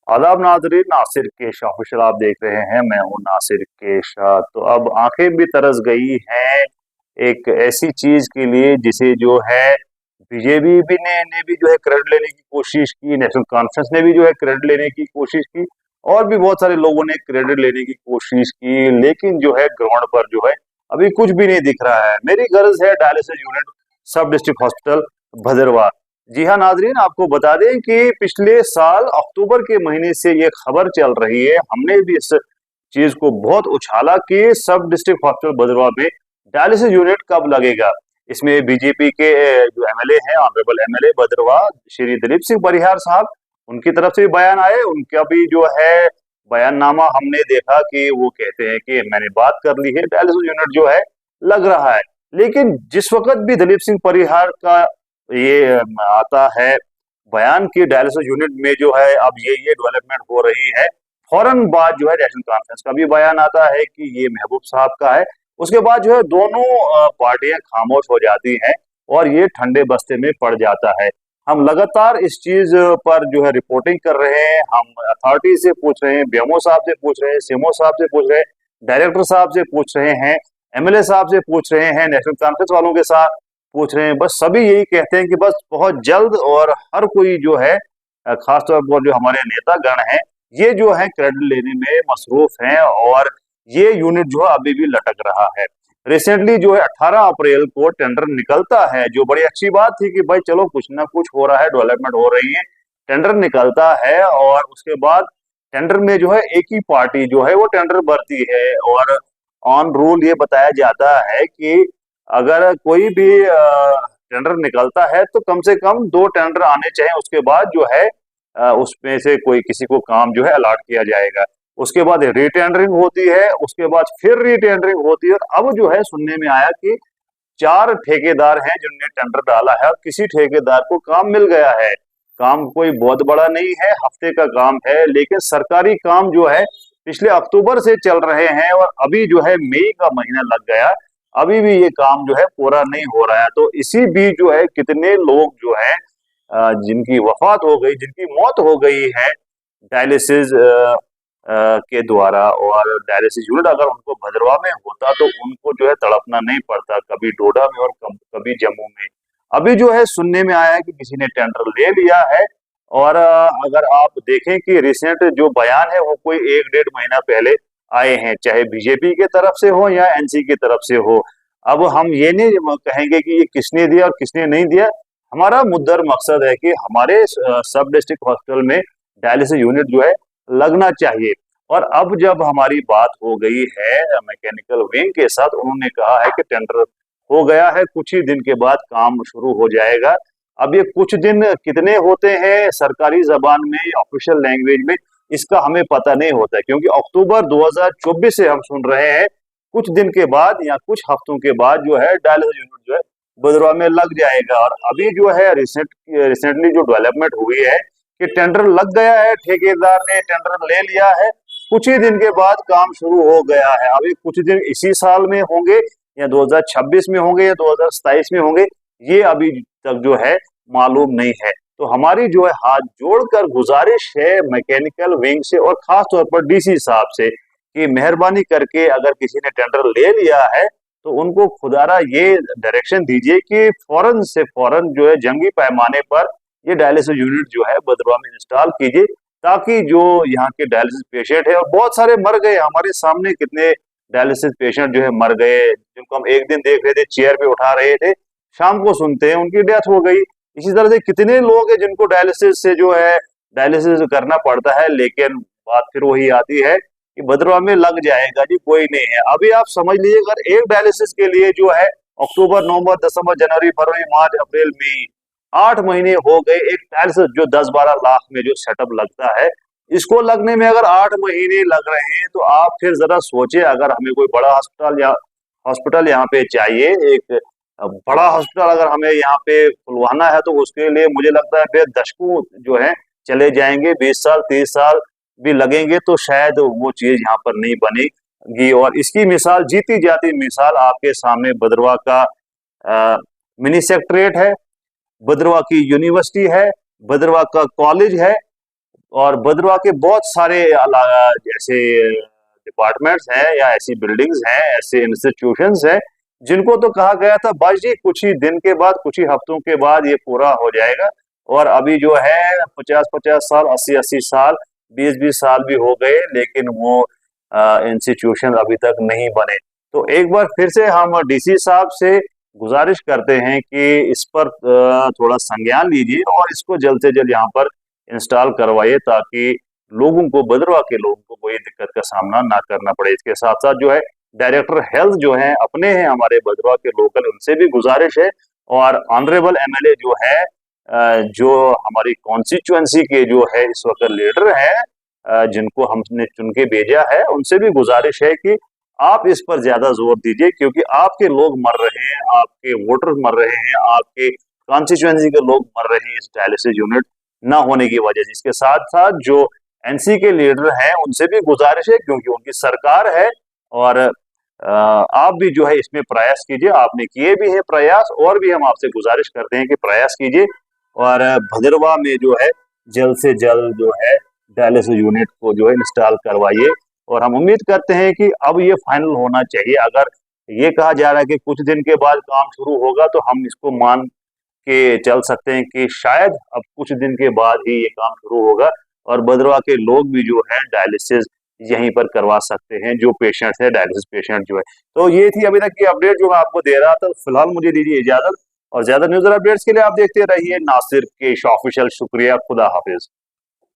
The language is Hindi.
आदाब नाजरीन, नासिर केश ऑफिशियल आप देख रहे हैं। मैं हूं नासिर केश। तो अब आंखें भी तरस गई हैं एक ऐसी चीज के लिए जिसे जो है बीजेपी भी ने भी जो है क्रेडिट लेने की कोशिश की, नेशनल कॉन्फ्रेंस ने भी जो है क्रेडिट लेने की कोशिश की, और भी बहुत सारे लोगों ने क्रेडिट लेने की कोशिश की, लेकिन जो है ग्राउंड पर जो है अभी कुछ भी नहीं दिख रहा है। मेरी गर्ज है डायलिसिस यूनिट सब डिस्ट्रिक्ट हॉस्पिटल भदरवा। जी हाँ नाजरीन, आपको बता दें कि पिछले साल अक्टूबर के महीने से ये खबर चल रही है। हमने भी इस चीज को बहुत उछाला कि सब डिस्ट्रिक्ट हॉस्पिटल भदरवा में डायलिसिस यूनिट कब लगेगा। इसमें बीजेपी के जो एमएलए हैं, ऑनरेबल एमएलए भदरवा श्री दिलीप सिंह परिहार साहब, उनकी तरफ से भी बयान आए। उनका भी जो है बयाननामा हमने देखा कि वो कहते हैं कि मैंने बात कर ली है, डायलिसिस यूनिट जो है लग रहा है। लेकिन जिस वक्त भी दिलीप सिंह परिहार का ये आता है बयान की डायलिसिस यूनिट में जो है अब ये डेवलपमेंट हो रही है, फौरन बाद जो है नेशनल कॉन्फ्रेंस का भी बयान आता है कि ये महबूब साहब का है। उसके बाद जो है दोनों पार्टियां खामोश हो जाती हैं और ये ठंडे बस्ते में पड़ जाता है। हम लगातार इस चीज पर जो है रिपोर्टिंग कर रहे हैं। हम अथॉरिटी से पूछ रहे हैं, बीएमओ साहब से पूछ रहे हैं, सीएमओ साहब से पूछ रहे हैं, डायरेक्टर साहब से पूछ रहे हैं, एमएलए साहब से पूछ रहे हैं, नेशनल कॉन्फ्रेंस वालों के साथ पूछ रहे हैं। बस सभी यही कहते हैं कि बस बहुत जल्द, और हर कोई जो है खासतौर पर जो हमारे नेता गण हैं ये जो है क्रेडिट लेने में मसरूफ हैं, और ये यूनिट जो है अभी भी लटक रहा है। रिसेंटली जो है 18 अप्रैल को टेंडर निकलता है, जो बड़ी अच्छी बात थी कि भाई चलो कुछ ना कुछ हो रहा है, डेवलपमेंट हो रही है। टेंडर निकलता है और उसके बाद टेंडर में जो है एक ही पार्टी जो है वो टेंडर भरती है, और ऑन रूल ये बताया जाता है कि अगर कोई भी टेंडर निकलता है तो कम से कम 2 टेंडर आने चाहिए, उसके बाद जो है उसमें से कोई किसी को काम जो है अलॉट किया जाएगा। उसके बाद रीटेंडरिंग होती है, उसके बाद फिर रीटेंडरिंग होती है। और अब जो है सुनने में आया कि 4 ठेकेदार हैं जिनने टेंडर डाला है और किसी ठेकेदार को काम मिल गया है। काम कोई बहुत बड़ा नहीं है, हफ्ते का काम है, लेकिन सरकारी काम जो है पिछले अक्टूबर से चल रहे हैं और अभी जो है मई का महीना लग गया, अभी भी ये काम जो है पूरा नहीं हो रहा है। तो इसी बीच जो है कितने लोग जो है जिनकी वफात हो गई, जिनकी मौत हो गई है डायलिसिस के द्वारा। और डायलिसिस यूनिट अगर उनको भद्रवा में होता तो उनको जो है तड़पना नहीं पड़ता, कभी डोडा में और कभी जम्मू में। अभी जो है सुनने में आया है कि किसी ने टेंडर ले लिया है। और अगर आप देखें कि रिसेंट जो बयान है वो कोई 1 डेढ़ महीना पहले आए हैं, चाहे बीजेपी के तरफ से हो या एनसी की तरफ से हो। अब हम ये नहीं कहेंगे कि ये किसने दिया और किसने नहीं दिया। हमारा मुद्दर मकसद है कि हमारे सब डिस्ट्रिक्ट हॉस्पिटल में डायलिसिस यूनिट जो है लगना चाहिए। और अब जब हमारी बात हो गई है मैकेनिकल विंग के साथ, उन्होंने कहा है कि टेंडर हो गया है, कुछ ही दिन के बाद काम शुरू हो जाएगा। अब ये कुछ दिन कितने होते हैं सरकारी जबान में या ऑफिशियल लैंग्वेज में, इसका हमें पता नहीं होता है, क्योंकि अक्टूबर 2024 से हम सुन रहे हैं कुछ दिन के बाद या कुछ हफ्तों के बाद जो है डायलिसिस यूनिट जो है भदरवा में लग जाएगा। और अभी जो है रिसेंटली जो डेवलपमेंट हुई है कि टेंडर लग गया है, ठेकेदार ने टेंडर ले लिया है, कुछ ही दिन के बाद काम शुरू हो गया है। अभी कुछ दिन इसी साल में होंगे या 2026 में होंगे या 2027 में होंगे, ये अभी तक जो है मालूम नहीं है। तो हमारी जो है हाथ जोड़कर गुजारिश है मैकेनिकल विंग से और खास तौर पर डीसी साहब से कि मेहरबानी करके अगर किसी ने टेंडर ले लिया है तो उनको खुदारा ये डायरेक्शन दीजिए कि फौरन से फौरन जो है जंगी पैमाने पर ये डायलिसिस यूनिट जो है भदरवा में इंस्टॉल कीजिए, ताकि जो यहाँ के डायलिसिस पेशेंट है, और बहुत सारे मर गए हमारे सामने, कितने डायलिसिस पेशेंट जो है मर गए, जिनको हम एक दिन देख रहे थे चेयर पे उठा रहे थे, शाम को सुनते हैं उनकी डेथ हो गई। इसी तरह से कितने लोग हैं जिनको डायलिसिस से जो है डायलिसिस करना पड़ता है, लेकिन बात फिर वही आती है कि भद्रवा में लग जाएगा जी, कोई नहीं है। अभी आप समझ लीजिए अगर एक डायलिसिस के लिए जो है अक्टूबर, नवंबर, दिसंबर, जनवरी, फरवरी, मार्च, अप्रैल, मई, 8 महीने हो गए। एक डायलिसिस जो 10-12 लाख में जो सेटअप लगता है, इसको लगने में अगर 8 महीने लग रहे हैं, तो आप फिर जरा सोचिए, अगर हमें कोई बड़ा हॉस्पिटल यहाँ पे चाहिए, एक बड़ा हॉस्पिटल अगर हमें यहाँ पे खुलवाना है, तो उसके लिए मुझे लगता है फिर दशकों जो है चले जाएंगे, 20 साल 30 साल भी लगेंगे, तो शायद वो चीज यहाँ पर नहीं बनेगी। और इसकी मिसाल, जीती जाती मिसाल आपके सामने भद्रवा का मिनी सेक्रेटेरिएट है, भद्रवा की यूनिवर्सिटी है, भद्रवा का कॉलेज है, और भद्रवाह के बहुत सारे जैसे डिपार्टमेंट्स हैं या ऐसी बिल्डिंग्स हैं, ऐसे इंस्टीट्यूशंस हैं जिनको तो कहा गया था बस जी कुछ ही दिन के बाद, कुछ ही हफ्तों के बाद ये पूरा हो जाएगा। और अभी जो है 50-50 साल, 80-80 साल, 20-20 साल भी हो गए, लेकिन वो इंस्टीट्यूशन अभी तक नहीं बने। तो एक बार फिर से हम डीसी साहब से गुजारिश करते हैं कि इस पर थोड़ा संज्ञान लीजिए और इसको जल्द से जल्द यहाँ पर इंस्टॉल करवाइए, ताकि लोगों को, भद्रवाह के लोगों को कोई दिक्कत का सामना ना करना पड़े। इसके साथ साथ जो है डायरेक्टर हेल्थ जो है अपने हैं हमारे भद्रवाह के लोकल, उनसे भी गुजारिश है, और ऑनरेबल एमएलए जो है जो हमारी कॉन्स्टिट्यूएंसी के जो है इस वक्त लीडर है, जिनको हमने चुन के भेजा है, उनसे भी गुजारिश है कि आप इस पर ज्यादा जोर दीजिए, क्योंकि आपके लोग मर रहे हैं, आपके वोटर मर रहे हैं, आपके कॉन्स्टिट्यूएंसी के लोग मर रहे हैं इस डायलिसिस यूनिट ना होने की वजह से। इसके साथ साथ जो एनसी के लीडर हैं उनसे भी गुजारिश है, क्योंकि उनकी सरकार है, और आप भी जो है इसमें प्रयास कीजिए। आपने किए भी है प्रयास, और भी हम आपसे गुजारिश करते हैं कि प्रयास कीजिए और भद्रवाह में जो है जल्द से जल्द जो है डायलिसिस यूनिट को जो है इंस्टॉल करवाइए। और हम उम्मीद करते हैं कि अब ये फाइनल होना चाहिए। अगर ये कहा जा रहा है कि कुछ दिन के बाद काम शुरू होगा, तो हम इसको मान के चल सकते हैं कि शायद अब कुछ दिन के बाद ही ये काम शुरू होगा, और भद्रवाह के लोग भी जो है डायलिसिस यहीं पर करवा सकते हैं, जो पेशेंट्स है डायलिसिस पेशेंट जो है। तो ये थी अभी तक की अपडेट जो मैं आपको दे रहा था। फिलहाल मुझे दीजिए इजाजत, और ज्यादा न्यूज और अपडेट्स के लिए आप देखते रहिए नासिर केश ऑफिशियल। शुक्रिया, खुदा हाफिज।